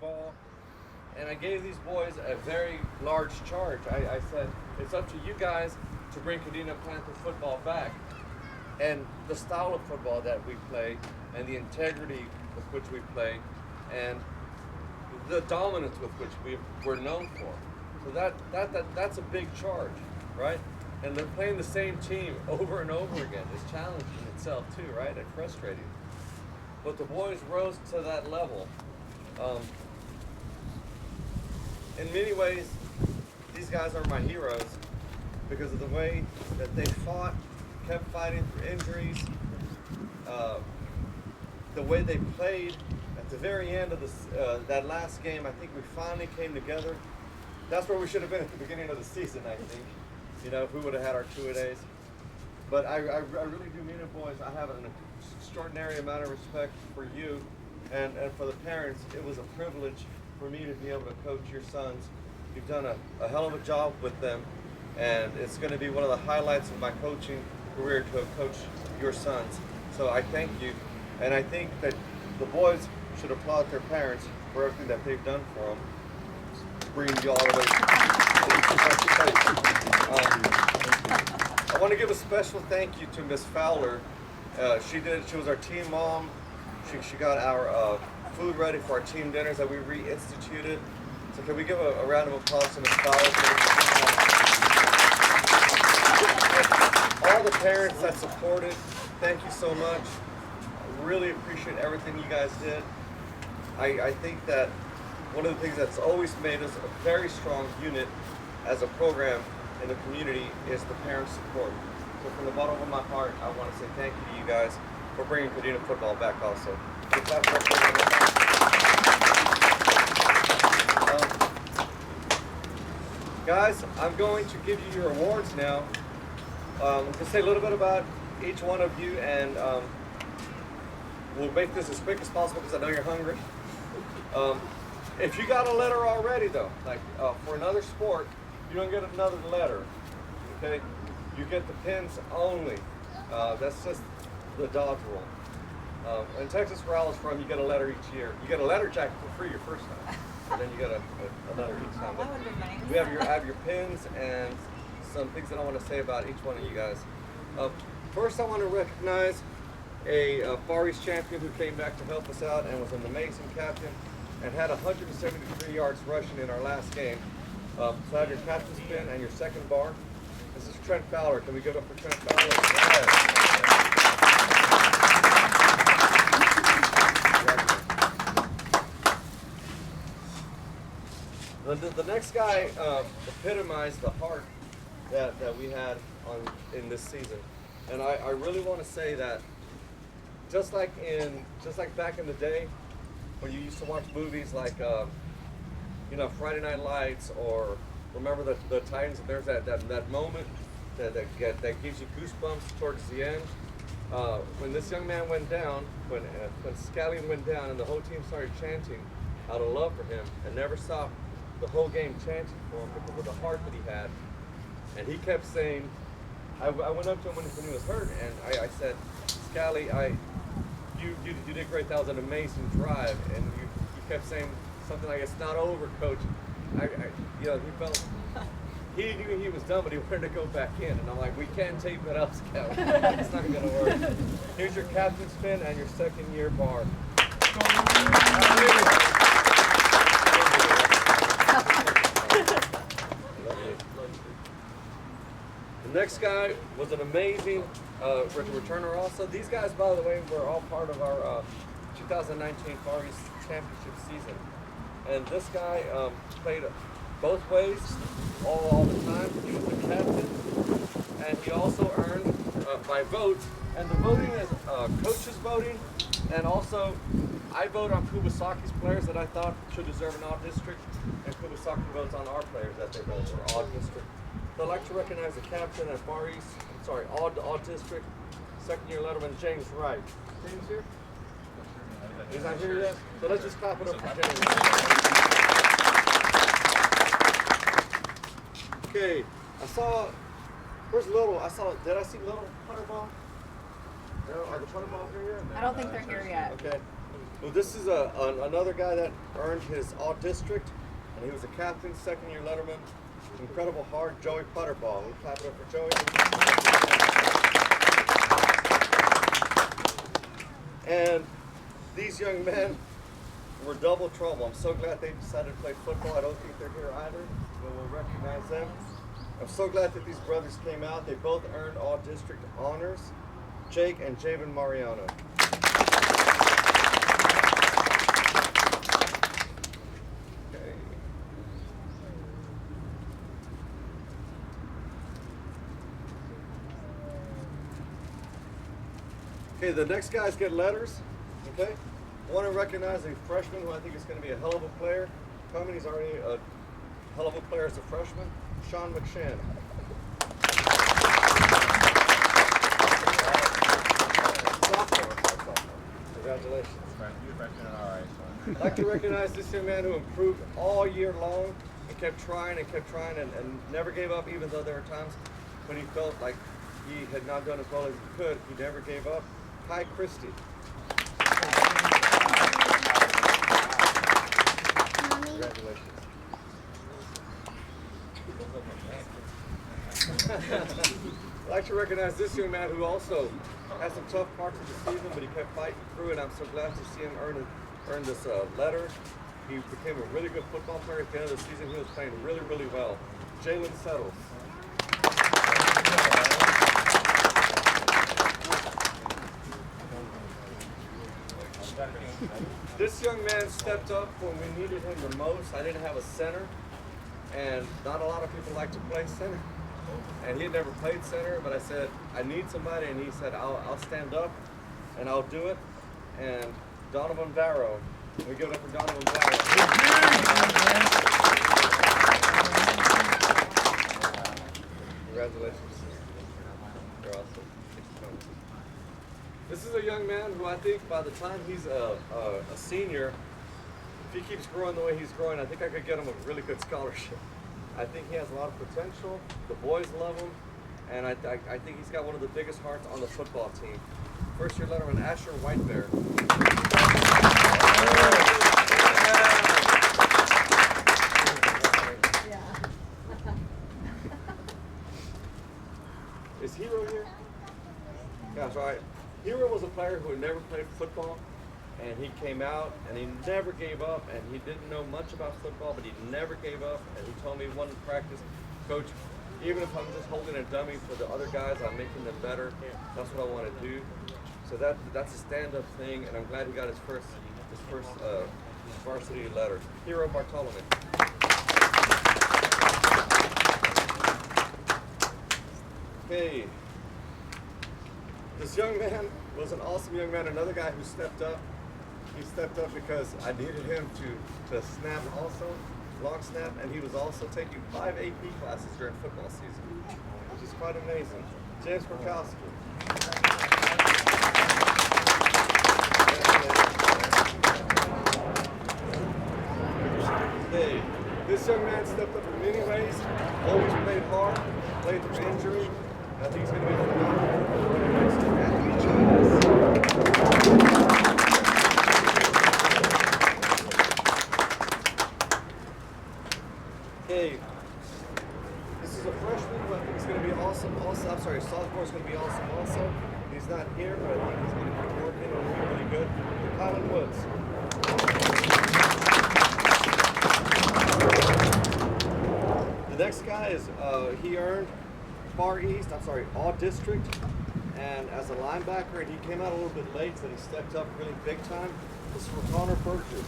ball. And I gave these boys a very large charge. I said, it's up to you guys to bring Kadena Panther football back. And the style of football that we play, and the integrity with which we play, and the dominance with which we're known for. So that's a big charge, right? And they're playing the same team over and over again. It's challenging in itself too, right? And frustrating. But the boys rose to that level. In many ways, these guys are my heroes because of the way that they fought, kept fighting through injuries, the way they played. At the very end of that last game, I think we finally came together. That's where we should have been at the beginning of the season, I think. You know, if we would have had our two-a-days. But I really do mean it, boys. I have an extraordinary amount of respect for you and for the parents. It was a privilege for me to be able to coach your sons. You've done a hell of a job with them, and it's going to be one of the highlights of my coaching career to have coached your sons. So I thank you, and I think that the boys should applaud their parents for everything that they've done for them, bringing you all the way. I want to give a special thank you to Miss Fowler. She was our team mom. She got our food ready for our team dinners that we reinstituted. So can we give a round of applause to Miss Fowler? All the parents that supported, thank you so much. I really appreciate everything you guys did. I think that one of the things that's always made us a very strong unit as a program in the community is the parent support. So from the bottom of my heart, I want to say thank you to you guys for bringing Kadena football back also. Guys, I'm going to give you your awards now. I'm going to say a little bit about each one of you, and we'll make this as quick as possible because I know you're hungry. If you got a letter already, though, like for another sport, you don't get another letter, okay? You get the pins only. That's just the Dodge rule. In Texas, where I was from, you get a letter each year. You get a letter jacket for free your first time, and then you get a letter each time. That would be nice. We have your pins and some things that I want to say about each one of you guys. First, I want to recognize a Far East champion who came back to help us out and was an amazing captain and had 173 yards rushing in our last game. So I have your captain's pin and your second bar. This is Trent Fowler. Can we give it up for Trent Fowler? The next guy epitomized the heart that we had in this season, and I really want to say that just like back in the day when you used to watch movies like Friday Night Lights, or remember the Titans, there's that moment that gives you goosebumps towards the end. When this young man went down, when Scallion went down, and the whole team started chanting out of love for him, and never stopped the whole game chanting for him because of the heart that he had. And he kept saying, I went up to him when he was hurt, and I said, Scally, you did great. That was an amazing drive. And you kept saying something like, "It's not over, coach." He felt, he knew he was done, but he wanted to go back in. And I'm like, we can't tape it up, Scout. It's not going to work. Here's your captain's pin and your second year bar. The next guy was an amazing returner also. These guys, by the way, were all part of our 2019 Far East Championship season. And this guy played both ways all the time. He was the captain, and he also earned my vote. And the voting is coaches voting, and also I vote on Kubasaki's players that I thought should deserve an odd district, and Kubasaki votes on our players that they vote for odd district. So I'd like to recognize the captain at Far East, odd district, second year letterman James Wright. James here? He's not here yet? So let's just clap it up for James. Okay, where's Little? Did I see Little Punter Ball? Are the Punter Balls here yet? I don't think they're here yet. Okay. Well, this is another guy that earned his all-district, and he was a captain, second-year letterman. Incredible heart, Joey Putterball. We clap it up for Joey. And these young men were double trouble. I'm so glad they decided to play football. I don't think they're here either, but we'll recognize them. I'm so glad that these brothers came out. They both earned all-district honors. Jake and Javen Mariano. Okay. Okay, the next guys get letters. Okay. I want to recognize a freshman who I think is going to be a hell of a player. Coming, he's already a hell of a player as a freshman. Sean McShann. Sophomore. Congratulations. I'd like to recognize this young man who improved all year long and kept trying and never gave up, even though there were times when he felt like he had not done as well as he could. He never gave up. Kai Christie. Congratulations. I'd like to recognize this young man who also had some tough parts of the season, but he kept fighting through, and I'm so glad to see him earn this letter. He became a really good football player at the end of the season. He was playing really, really well. Jalen Settles. This young man stepped up when we needed him the most. I didn't have a center, and not a lot of people like to play center. And he had never played center, but I said, I need somebody, and he said, I'll stand up, and I'll do it. And Donovan Barrow, we give it up for Donovan Barrow. Congratulations. You're awesome. This is a young man who I think by the time he's a senior, if he keeps growing the way he's growing, I think I could get him a really good scholarship. I think he has a lot of potential. The boys love him, and I think he's got one of the biggest hearts on the football team. First year letterman Asher Whitebear. Is Hero here? Yeah, that's right. Hero was a player who had never played football, and he came out and he never gave up, and he didn't know much about football, but he never gave up. And he told me one practice, Coach, even if I'm just holding a dummy for the other guys, I'm making them better. That's what I want to do. So that's a stand-up thing, and I'm glad he got his first varsity letter. Hero Bartolome. Okay. This young man was an awesome young man. Another guy who stepped up. He stepped up because I needed him to snap also, long snap, and he was also taking 5 AP classes during football season, which is quite amazing. James Borkowski. Hey, this young man stepped up in many ways, always played hard, played through injury. I think he's going to be Okay, this is a freshman, but I think he's going to be awesome. I'm sorry, sophomore is going to be awesome also. He's not here, but I think he's going to keep working and be really good. Colin Woods. The next guy is, he earned all district, and as a linebacker, and he came out a little bit late, so he stepped up really big time. This is for Connor Burgess.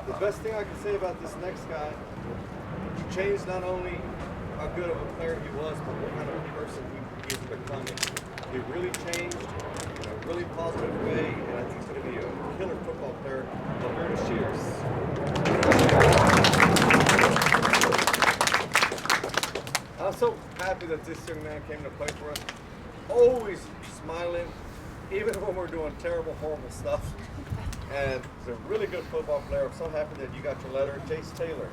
The best thing I can say about this next guy, he changed not only how good of a player he was, but what kind of person he's becoming. He really changed in a really positive way, and I think he's going to be a killer football player. Alberta Shears. I'm so happy that this young man came to play for us. Always smiling, even when we're doing terrible, horrible stuff. And he's a really good football player. I'm so happy that you got your letter. Jace Taylor.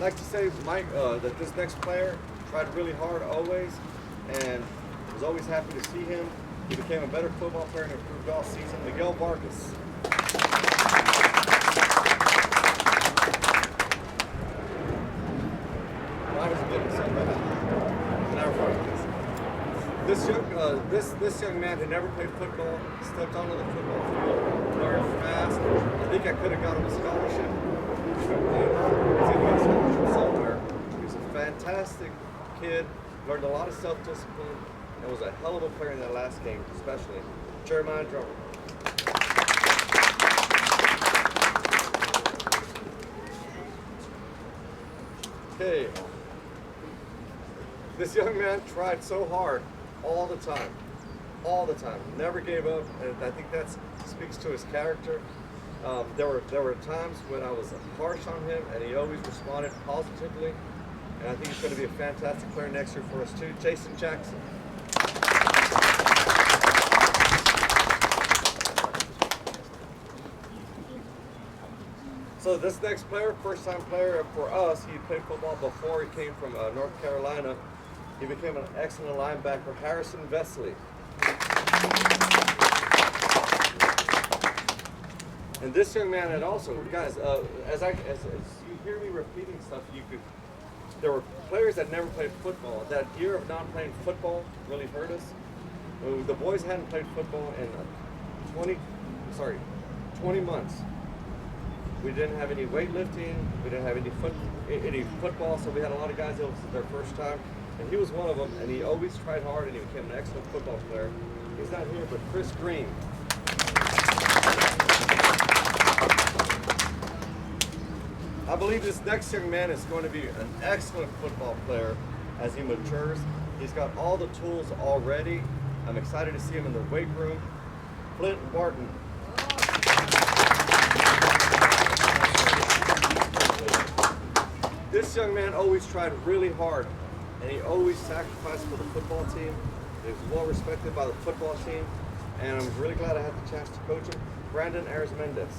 like to say, Mike, that this next player tried really hard always, and was always happy to see him. He became a better football player and improved all season. Miguel Vargas. Why was it getting so bad? Never forget this. This young man who never played football stepped onto the football field, learned fast. I think I could have got him a scholarship. He's going to get a scholarship somewhere. He was a fantastic kid, learned a lot of self-discipline, and was a hell of a player in that last game, especially. Jeremiah Drummer. Okay. This young man tried so hard all the time. Never gave up, and I think that speaks to his character. There were times when I was harsh on him, and he always responded positively. And I think he's going to be a fantastic player next year for us too. Jason Jackson. So this next player, first-time player for us, he played football before he came from North Carolina. He became an excellent linebacker, Harrison Vesley. And this young man had also, guys, as you hear me repeating stuff, there were players that never played football. That year of not playing football really hurt us. The boys hadn't played football in 20 months. We didn't have any weightlifting. We didn't have any football, so we had a lot of guys that was their first time. And he was one of them, and he always tried hard, and he became an excellent football player. He's not here, but Chris Green. I believe this next young man is going to be an excellent football player as he matures. He's got all the tools already. I'm excited to see him in the weight room. Flint Barton. This young man always tried really hard, and he always sacrificed for the football team. He was well respected by the football team, and I'm really glad I had the chance to coach him. Brandon Arizmendez.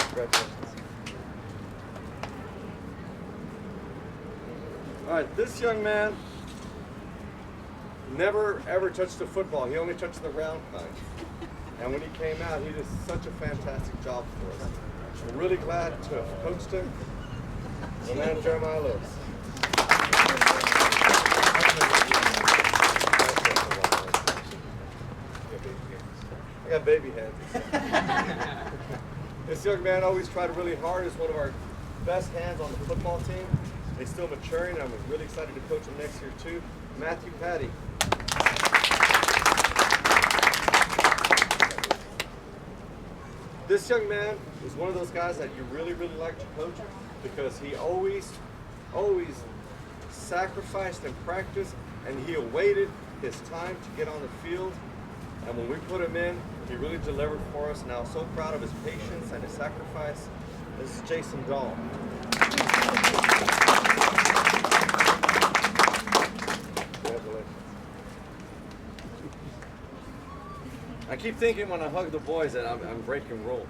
Congratulations. All right, this young man never ever touched a football. He only touched the round kind. And when he came out, he did such a fantastic job for us. I'm really glad to have coached him. The man Jeremiah Lewis. I got baby hands. This young man always tried really hard. He's one of our best hands on the football team. He's still maturing. I'm really excited to coach him next year too. Matthew Patty. This young man is one of those guys that you really, really like to coach because he always sacrificed in practice, and he awaited his time to get on the field. And when we put him in, he really delivered for us. And I was so proud of his patience and his sacrifice. This is Jason Dahl. Congratulations. I keep thinking when I hug the boys that I'm breaking rule.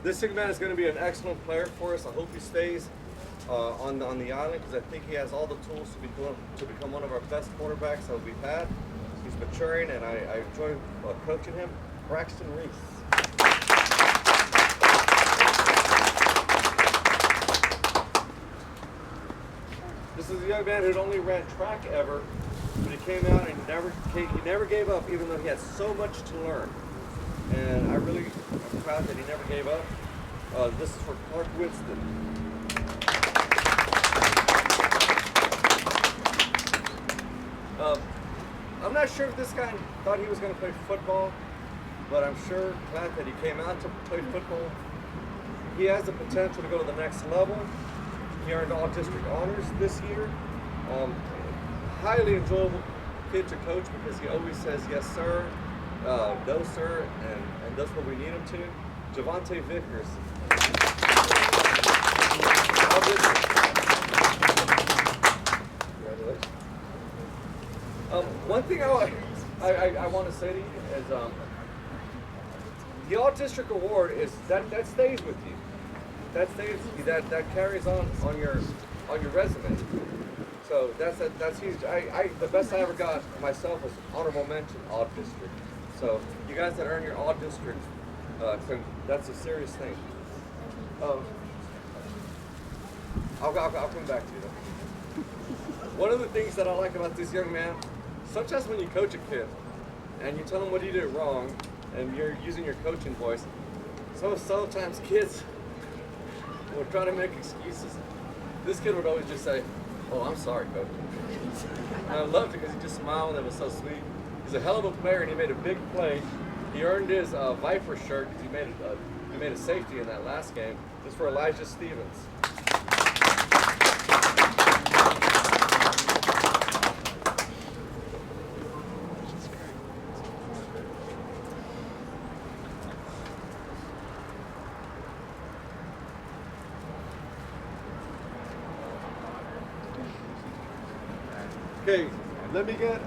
This young man is going to be an excellent player for us. I hope he stays on the island because I think he has all the tools to become one of our best quarterbacks that we've had. He's maturing, and I enjoy coaching him. Braxton Reese. This is a young man who'd only ran track ever, but he came out and he never gave up, even though he had so much to learn. And I really am proud that he never gave up. This is for Clark Winston. I'm not sure if this guy thought he was going to play football, but I'm sure glad that he came out to play football. He has the potential to go to the next level. He earned all district honors this year. Highly enjoyable kid to coach because he always says yes sir, no sir, and does what we need him to. Javante Vickers. Congratulations. One thing I want to say to you is the all-district award is that stays with you. That stays with you. That carries on your resume. So that's huge. The best I ever got myself was honorable mention all district. So you guys that earn your all district, that's a serious thing. I'll come back to you though. One of the things that I like about this young man, sometimes when you coach a kid and you tell him what he did wrong and you're using your coaching voice, sometimes kids will try to make excuses. This kid would always just say, "Oh, I'm sorry, coach." And I loved it because he just smiled and it was so sweet. He's a hell of a player and he made a big play. He earned his Viper shirt because he made a safety in that last game. This is for Elijah Stevens. Okay, let me get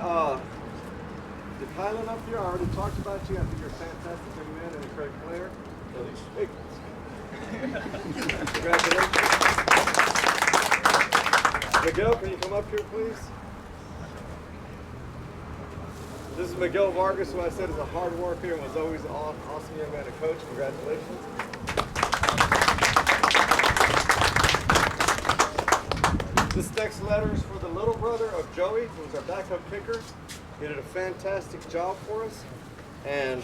Kylan up here. I already talked about you. I think you're a fantastic young man and a great player. So, hey. Congratulations. Miguel, can you come up here, please? This is Miguel Vargas, who I said is a hard worker and was always an awesome young man to coach. Congratulations. This next letter is for the little brother of Joey, who's our backup kicker. He did a fantastic job for us, and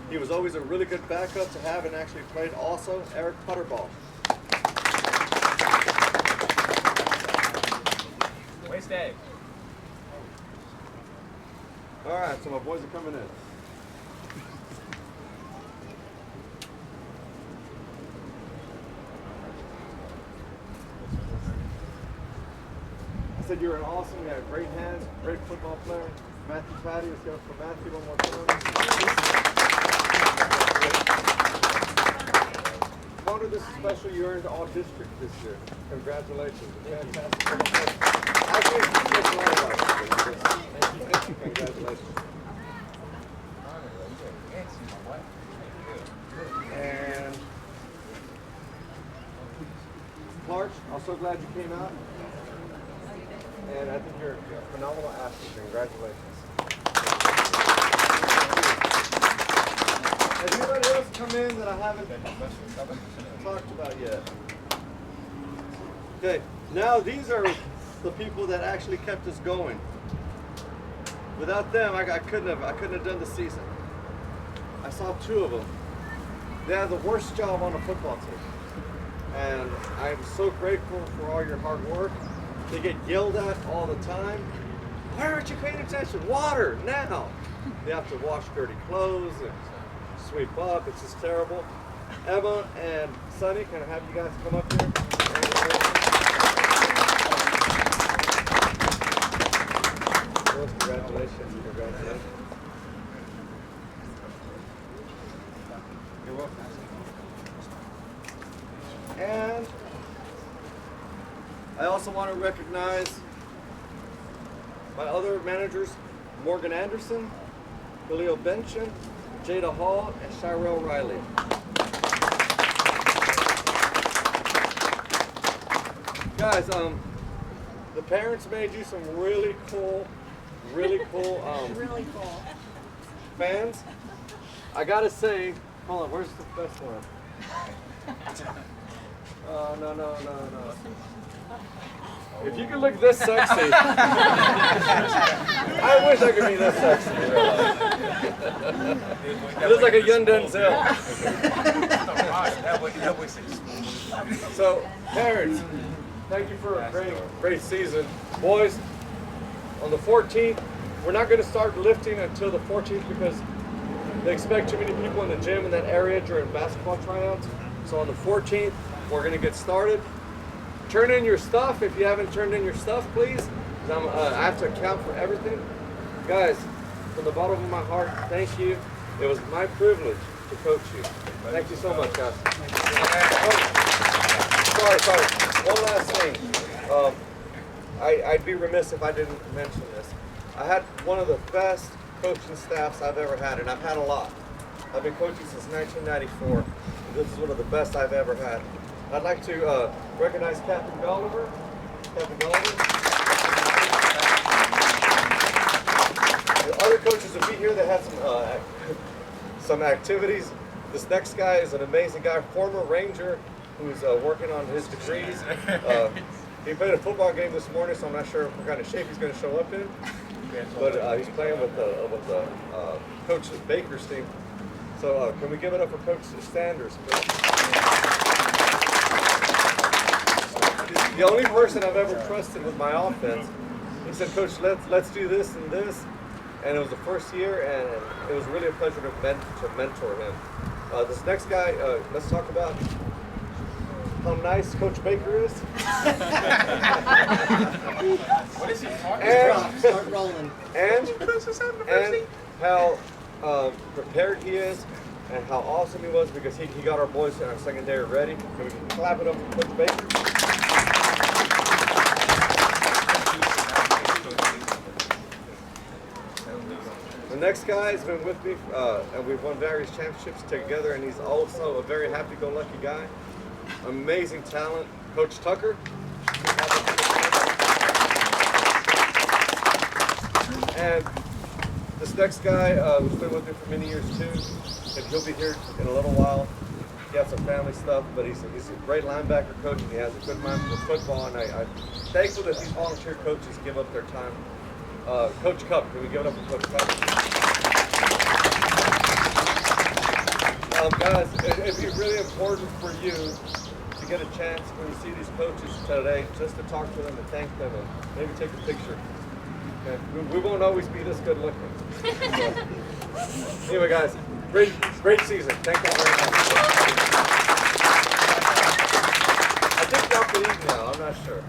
he was always a really good backup to have and actually played also. Eric Putterball. Waste day. All right, so my boys are coming in. I said you're an awesome, you have great hands, great football player. Matthew Patty, let's go for Matthew one more time. Connor, this is special. You earned all district this year. Congratulations. Fantastic. Actually, congratulations. And Clark, I'm so glad you came out. And I think you're a phenomenal athlete. Congratulations. Has anybody else come in that I haven't talked about yet? Okay, now these are the people that actually kept us going. Without them, I couldn't have done the season. I saw two of them. They had the worst job on the football team. And I'm so grateful for all your hard work. They get yelled at all the time. Why aren't you paying attention? Water, now. They have to wash dirty clothes and sweep up. It's just terrible. Emma and Sonny, can I have you guys come up here? Congratulations. Congratulations. You're welcome. And I also want to recognize my other managers, Morgan Anderson, Khalil Benchen, Jada Hall, and Shirelle Riley. Guys, the parents made you some really cool really cool fans. I gotta say, hold on, where's the best one? Oh, no. If you could look this sexy, I wish I could be this sexy. It looks like a young Denzel. So, parents, thank you for a great season. Boys, on the 14th, we're not going to start lifting until the 14th because they expect too many people in the gym in that area during basketball tryouts. So on the 14th, we're going to get started. Turn in your stuff if you haven't turned in your stuff, please. I have to account for everything. Guys, from the bottom of my heart, thank you. It was my privilege to coach you. Thank you so much, guys. Sorry. One last thing. I'd be remiss if I didn't mention this. I had one of the best coaching staffs I've ever had, and I've had a lot. I've been coaching since 1994. This is one of the best I've ever had. I'd like to recognize Captain Gulliver. Captain Gulliver. The other coaches will be here. They had some activities. This next guy is an amazing guy, former Ranger, who's working on his degrees. He played a football game this morning, so I'm not sure what kind of shape he's going to show up in. But he's playing with Coach Baker's team. So can we give it up for Coach Sanders? The only person I've ever trusted with my offense. He said, Coach, let's do this and this. And it was the first year, and it was really a pleasure to mentor him. This next guy, let's talk about how nice Coach Baker is. What is he talking about? Start rolling. And how prepared he is, and how awesome he was, because he got our boys in our secondary ready. Can we clap it up for Coach Baker? The next guy has been with me, and we've won various championships together, and he's also a very happy-go-lucky guy. Amazing talent, Coach Tucker. And this next guy who's been with me for many years too, and he'll be here in a little while. He has some family stuff, but he's a great linebacker coach, and he has a good mind for football, and I'm thankful that these volunteer coaches give up their time. Coach Cup, can we give it up for Coach Cup? Guys, it'd be really important for you to get a chance when you see these coaches today, just to talk to them and thank them and maybe take a picture. Okay? We won't always be this good looking. Anyway, guys, great season. Thank you very much. I think y'all can eat now. I'm not sure.